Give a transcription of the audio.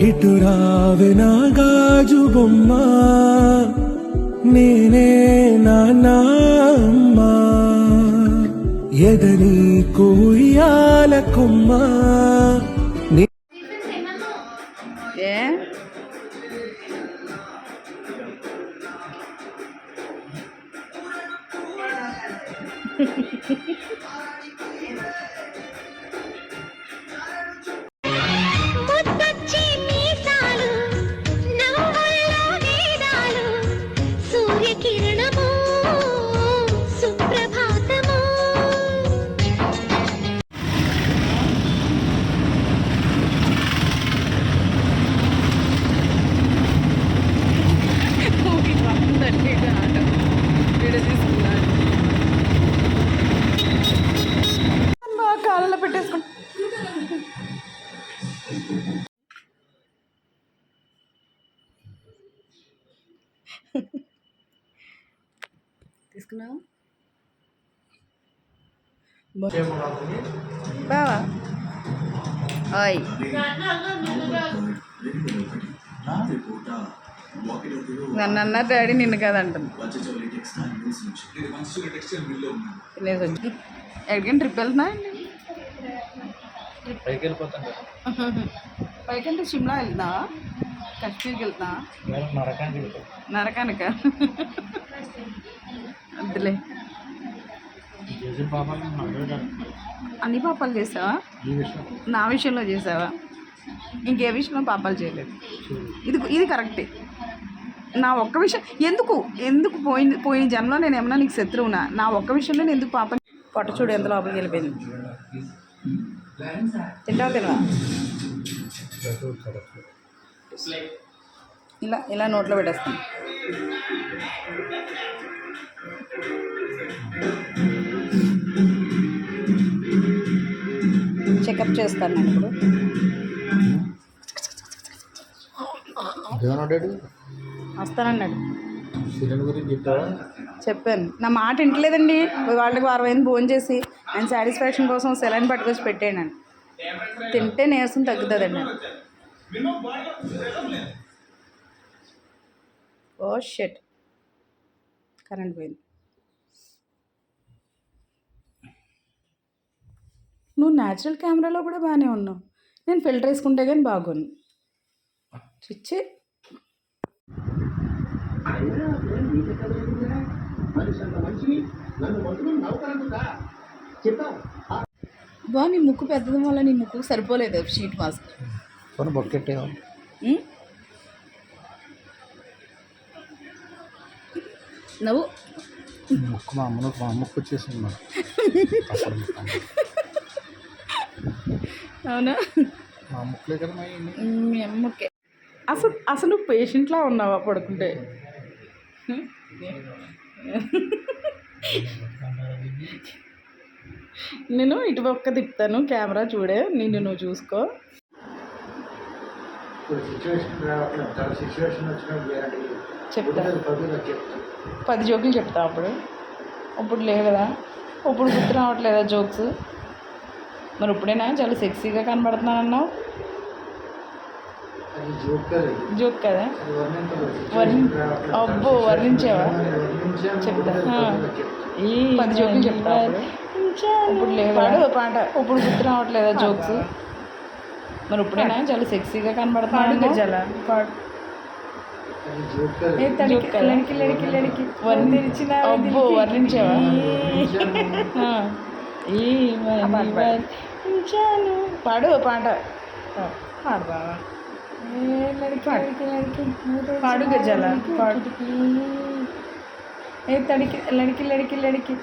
ఇటు రావే నా గాజు బొమ్మ, నేనే నాన్నమ్మ, ఎదని కోయాల కొమ్మ. ఏ కాళ్ళలో పెట్టేసుకుంటా. తీసుకున్నావా బావా? ఓయ్ నన్ను అన్న డాడీ నిన్ను కాదంటుంది. ఎక్కడికైనా ట్రిప్ వెళ్తున్నా అండి? పైకంటే షిమ్లా వెళ్తున్నా, కాశ్మీర్కి వెళ్తున్నా, నరకానిక వద్దులే. అన్ని పాపాలు చేసావా? నా విషయంలో చేసావా? ఇంకే విషయంలో పాపాలు చేయలేదు. ఇది కరెక్టే. నా ఒక్క విషయం ఎందుకు పోయిన జన్మలో నేను ఏమన్నా నీకు శత్రువునా? నా ఒక్క విషయంలో నేను ఎందుకు పాపం? పొట్ట చూడు ఎంత లోపలికి వెళ్ళిపోయింది. తినవా? ఇలా నోట్లో పెట్టేస్తాను. చెకప్ చేస్తాను నేను ఇప్పుడు. వస్తానన్నాడు. చెప్పాను. నా మాట వింటలేదండి. వాళ్ళకి 60 ఫోన్ చేసి ఆయన సాటిస్ఫాక్షన్ కోసం సెలైన్ పట్టుకొచ్చి పెట్టాను. తింటే నీరసం తగ్గుతుందండి. ఓ షెట్, కరెంట్ పోయింది. నువ్వు న్యాచురల్ కెమెరాలో కూడా బాగానే ఉన్నావు. నేను ఫిల్టర్ వేసుకుంటే కానీ బాగోను. చిచ్చి బా, నీ ముక్కు పెద్దది వల్ల నీ ముక్కు సరిపోలేదు షీట్ మాస్క్. నువ్వు మా అమ్మకు వచ్చేసింది. అవునా? మా అమ్మకులే కదా మీ అమ్మకే. అసలు పేషెంట్లా ఉన్నావా పడుకుంటే? నేను ఇటు పక్క తిప్పుతాను, కెమెరా చూడే, నువ్వు చూసుకో. చెప్తా 10 జోకులు చెప్తా. అప్పుడు లేదు కదా, ఇప్పుడు గుర్తు రావట్లేదా జోక్స్? మరి ఇప్పుడైనా చాలా సెక్సీగా కనబడుతున్నానన్నావు. జోక్ కదా? అబ్బో, వర్ణించావా? చెప్తా. 10 జోకులు చెప్తా. ఇప్పుడు లేదు పాట, ఇప్పుడు గుర్తు రావట్లేదా జోక్స్? మరి ఇప్పుడైనా చాలా సెక్సీగా కనబడుతున్నాడు. గజాల పాడు. అబ్బో, వర్ణించావా? పాడు పాట పాడు బావా. పాడు గజాల పాడు. ఏ తడికి లడికి లడికి లడికి